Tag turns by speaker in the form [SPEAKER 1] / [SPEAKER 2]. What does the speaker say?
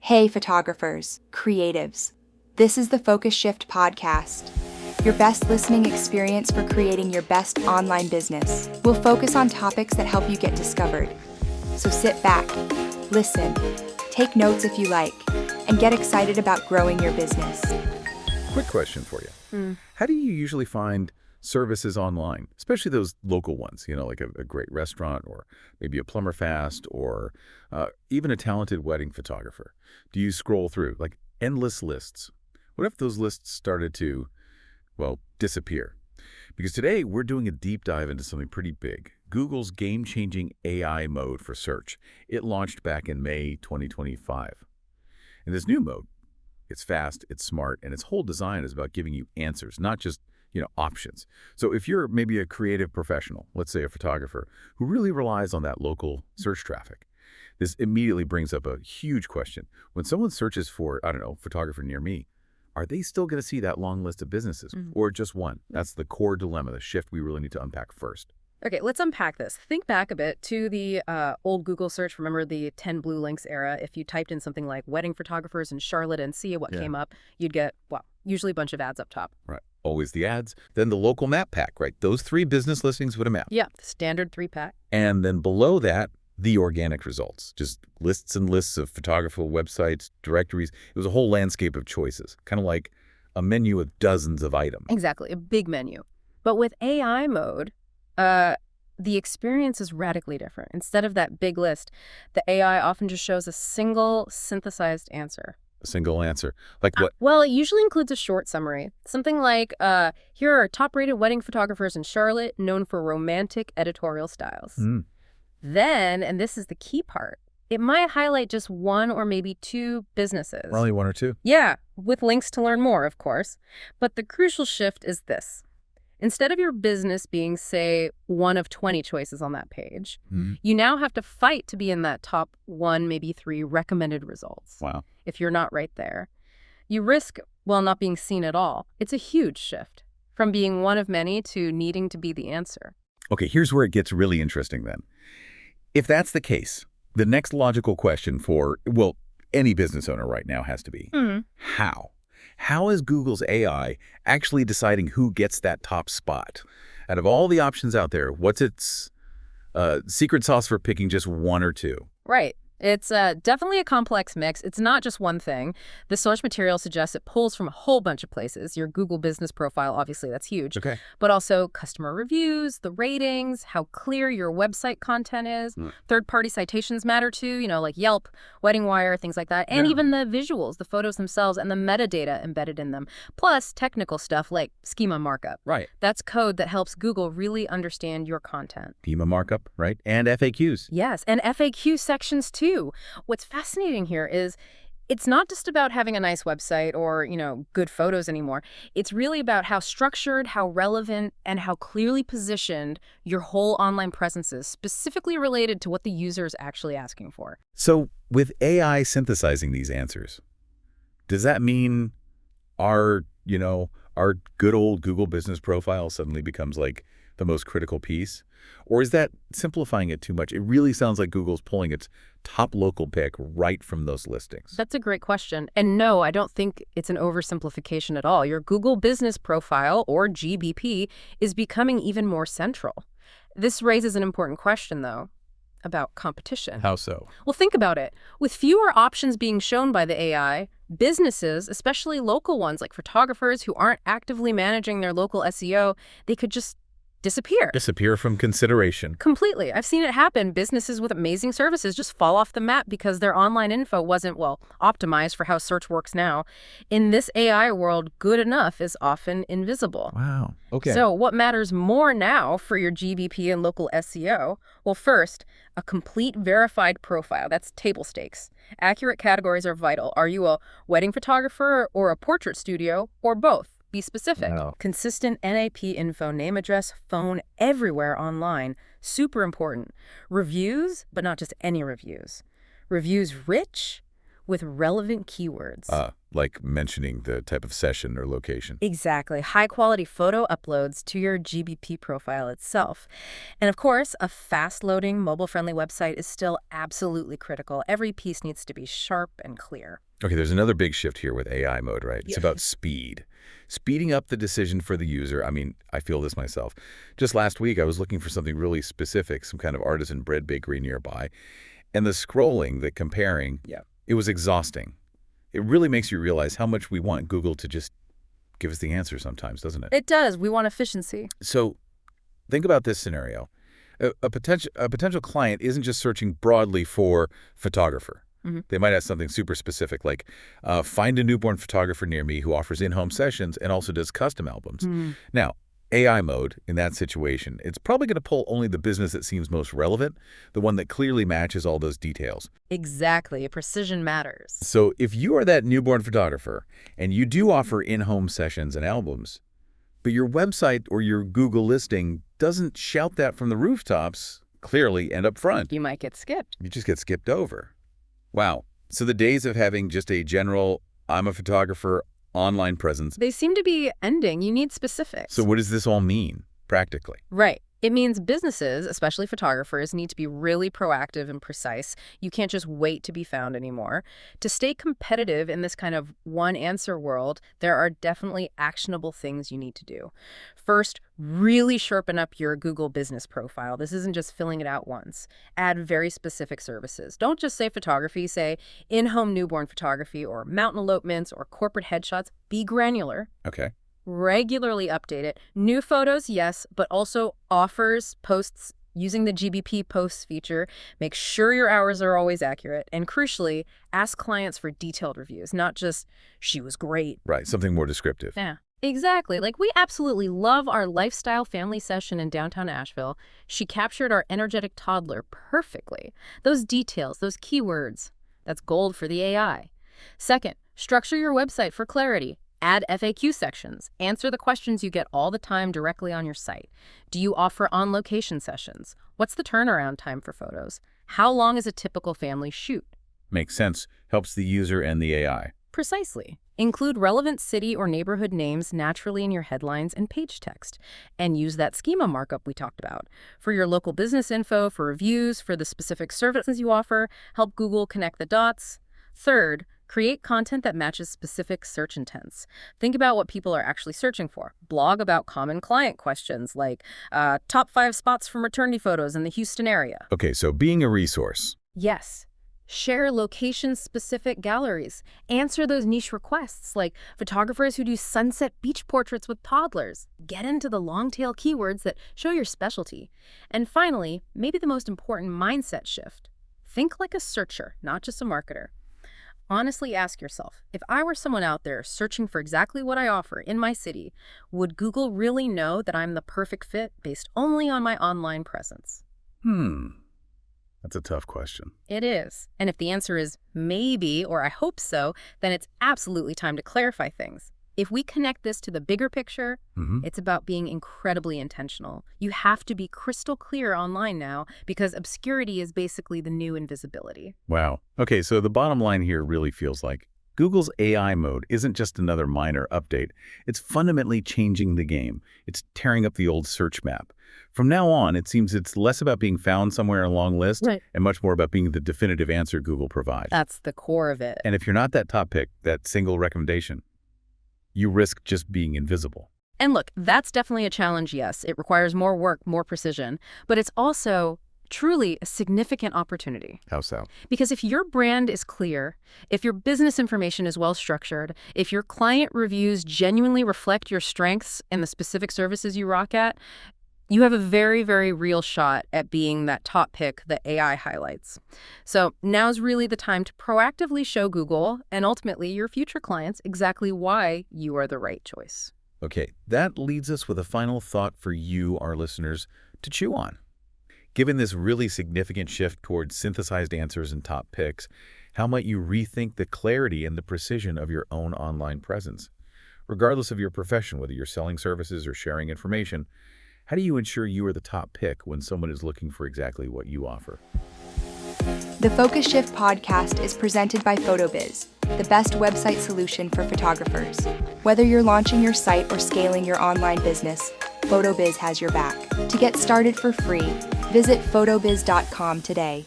[SPEAKER 1] Hey photographers, creatives. This is the Focus Shift podcast, your best listening experience for creating your best online business. We'll focus on topics that help you get discovered. So sit back, listen, take notes if you like, and get excited about growing your business.
[SPEAKER 2] Quick question for you. How do you usually find services online, especially those local ones, like a great restaurant or maybe a plumber fast or even a talented wedding photographer? Do you scroll through like endless lists? What if those lists started to, disappear? Because today we're doing a deep dive into something pretty big. Google's game-changing AI mode for search. It launched back in May 2025. And this new mode, it's fast, it's smart, and its whole design is about giving you answers, not just options. So if you're maybe a creative professional, let's say a photographer, who really relies on that local search traffic, this immediately brings up a huge question. When someone searches for, photographer near me, are they still going to see that long list of businesses or just one? That's the core dilemma, the shift we really need to unpack first.
[SPEAKER 3] Okay, let's unpack this. Think back a bit to the old Google search. Remember the 10 blue links era? If you typed in something like wedding photographers in Charlotte and see what came up, you'd get, usually a bunch of ads up top.
[SPEAKER 2] Right. Always the ads. Then the local map pack, right? Those 3 business listings with a map.
[SPEAKER 3] Yeah, standard 3-pack.
[SPEAKER 2] And then below that, the organic results. Just lists and lists of photographer websites, directories. It was a whole landscape of choices, kind of like a menu with dozens of items.
[SPEAKER 3] Exactly, a big menu. But with AI mode, the experience is radically different. Instead of that big list, the AI often just shows a single synthesized answer.
[SPEAKER 2] A single answer. Like what?
[SPEAKER 3] Well, it usually includes a short summary. Something like, here are top-rated wedding photographers in Charlotte known for romantic editorial styles. Then, and this is the key part, it might highlight just 1 or maybe 2 businesses.
[SPEAKER 2] Only 1 or 2?
[SPEAKER 3] Yeah, with links to learn more, of course. But the crucial shift is this. Instead of your business being, say, 1 of 20 choices on that page, you now have to fight to be in that top 1, maybe 3 recommended results.
[SPEAKER 2] Wow.
[SPEAKER 3] If you're not right there. You risk, not being seen at all. It's a huge shift from being one of many to needing to be the answer.
[SPEAKER 2] Okay, here's where it gets really interesting then. If that's the case, the next logical question for, any business owner right now has to be, how? How is Google's AI actually deciding who gets that top spot? Out of all the options out there, what's its secret sauce for picking just 1 or 2?
[SPEAKER 3] Right. It's definitely a complex mix. It's not just one thing. The source material suggests it pulls from a whole bunch of places. Your Google business profile, obviously, that's huge.
[SPEAKER 2] Okay.
[SPEAKER 3] But also customer reviews, the ratings, how clear your website content is. Third-party citations matter too, like Yelp, Wedding Wire, things like that. And even the visuals, the photos themselves, and the metadata embedded in them. Plus technical stuff like schema markup.
[SPEAKER 2] Right.
[SPEAKER 3] That's code that helps Google really understand your content.
[SPEAKER 2] Schema markup, right? And FAQs.
[SPEAKER 3] Yes, and FAQ sections too. What's fascinating here is it's not just about having a nice website or, good photos anymore. It's really about how structured, how relevant, and how clearly positioned your whole online presence is, specifically related to what the user is actually asking for.
[SPEAKER 2] So with AI synthesizing these answers, does that mean our good old Google business profile suddenly becomes like the most critical piece? Or is that simplifying it too much? It really sounds like Google's pulling its top local pick right from those listings.
[SPEAKER 3] That's a great question. And no, I don't think it's an oversimplification at all. Your Google business profile, or GBP, is becoming even more central. This raises an important question, though, about competition.
[SPEAKER 2] How so?
[SPEAKER 3] Well, think about it. With fewer options being shown by the AI, businesses, especially local ones like photographers who aren't actively managing their local SEO, they could just disappear.
[SPEAKER 2] Disappear from consideration.
[SPEAKER 3] Completely. I've seen it happen. Businesses with amazing services just fall off the map because their online info wasn't, optimized for how search works now. In this AI world, good enough is often invisible.
[SPEAKER 2] Wow. Okay.
[SPEAKER 3] So what matters more now for your GBP and local SEO? Well, first, a complete verified profile. That's table stakes. Accurate categories are vital. Are you a wedding photographer or a portrait studio or both? Be specific.
[SPEAKER 2] Wow.
[SPEAKER 3] Consistent NAP info, name, address, phone, everywhere online. Super important. Reviews, but not just any reviews. Reviews rich with relevant keywords.
[SPEAKER 2] Like mentioning the type of session or location.
[SPEAKER 3] Exactly. High-quality photo uploads to your GBP profile itself. And of course, a fast-loading, mobile-friendly website is still absolutely critical. Every piece needs to be sharp and clear.
[SPEAKER 2] Okay, there's another big shift here with AI mode, right? It's
[SPEAKER 3] Yeah.
[SPEAKER 2] about speed. Speeding up the decision for the user. I mean, I feel this myself. Just last week, I was looking for something really specific, some kind of artisan bread bakery nearby. And the scrolling, the comparing, it was exhausting. It really makes you realize how much we want Google to just give us the answer sometimes, doesn't it?
[SPEAKER 3] It does. We want efficiency.
[SPEAKER 2] So think about this scenario. A potential client isn't just searching broadly for photographer. They might have something super specific like find a newborn photographer near me who offers in-home sessions and also does custom albums. Now, AI mode in that situation, it's probably going to pull only the business that seems most relevant, the one that clearly matches all those details.
[SPEAKER 3] Exactly. Precision matters.
[SPEAKER 2] So if you are that newborn photographer and you do offer in-home sessions and albums, but your website or your Google listing doesn't shout that from the rooftops clearly and up front,
[SPEAKER 3] You might get skipped.
[SPEAKER 2] you just get skipped over. Wow. So the days of having just a general, I'm a photographer, online presence.
[SPEAKER 3] They seem to be ending. You need specifics.
[SPEAKER 2] So what does this all mean practically?
[SPEAKER 3] Right. It means businesses, especially photographers, need to be really proactive and precise. You can't just wait to be found anymore. To stay competitive in this kind of one-answer world, there are definitely actionable things you need to do. First, really sharpen up your Google business profile. This isn't just filling it out once. Add very specific services. Don't just say photography, say in-home newborn photography or mountain elopements or corporate headshots. Be granular.
[SPEAKER 2] Okay.
[SPEAKER 3] Regularly update it. New photos, yes, but also offers, posts, using the GBP posts feature. Make sure your hours are always accurate. And crucially, ask clients for detailed reviews, not just, she was great.
[SPEAKER 2] Right. Something more descriptive.
[SPEAKER 3] Yeah, exactly. Like, we absolutely love our lifestyle family session in downtown Asheville. She captured our energetic toddler perfectly. Those details, those keywords, that's gold for the AI. Second, structure your website for clarity. Add FAQ sections. Answer the questions you get all the time directly on your site. Do you offer on-location sessions? What's the turnaround time for photos? How long is a typical family shoot?
[SPEAKER 2] Makes sense. Helps the user and the AI.
[SPEAKER 3] Precisely. Include relevant city or neighborhood names naturally in your headlines and page text. And use that schema markup we talked about. For your local business info, for reviews, for the specific services you offer, help Google connect the dots. Third, create content that matches specific search intents. Think about what people are actually searching for. Blog about common client questions like top 5 spots for maternity photos in the Houston area.
[SPEAKER 2] Okay, so being a resource.
[SPEAKER 3] Yes. Share location-specific galleries. Answer those niche requests like photographers who do sunset beach portraits with toddlers. Get into the long-tail keywords that show your specialty. And finally, maybe the most important mindset shift. Think like a searcher, not just a marketer. Honestly ask yourself, if I were someone out there searching for exactly what I offer in my city, would Google really know that I'm the perfect fit based only on my online presence?
[SPEAKER 2] That's a tough question.
[SPEAKER 3] It is. And if the answer is maybe, or I hope so, then it's absolutely time to clarify things. If we connect this to the bigger picture, it's about being incredibly intentional. You have to be crystal clear online now because obscurity is basically the new invisibility.
[SPEAKER 2] Wow. Okay, so the bottom line here really feels like Google's AI mode isn't just another minor update. It's fundamentally changing the game. It's tearing up the old search map. From now on, it seems it's less about being found somewhere in a long list and much more about being the definitive answer Google provides.
[SPEAKER 3] That's the core of it.
[SPEAKER 2] And if you're not that top pick, that single recommendation, you risk just being invisible.
[SPEAKER 3] And look, that's definitely a challenge, yes. It requires more work, more precision, but it's also truly a significant opportunity.
[SPEAKER 2] How so?
[SPEAKER 3] Because if your brand is clear, if your business information is well structured, if your client reviews genuinely reflect your strengths and the specific services you rock at, you have a very, very real shot at being that top pick that AI highlights. So now's really the time to proactively show Google and ultimately your future clients exactly why you are the right choice.
[SPEAKER 2] Okay, that leads us with a final thought for you, our listeners, to chew on. Given this really significant shift towards synthesized answers and top picks, how might you rethink the clarity and the precision of your own online presence? Regardless of your profession, whether you're selling services or sharing information, how do you ensure you are the top pick when someone is looking for exactly what you offer?
[SPEAKER 1] The Focus Shift podcast is presented by PhotoBiz, the best website solution for photographers. Whether you're launching your site or scaling your online business, PhotoBiz has your back. To get started for free, visit photobiz.com today.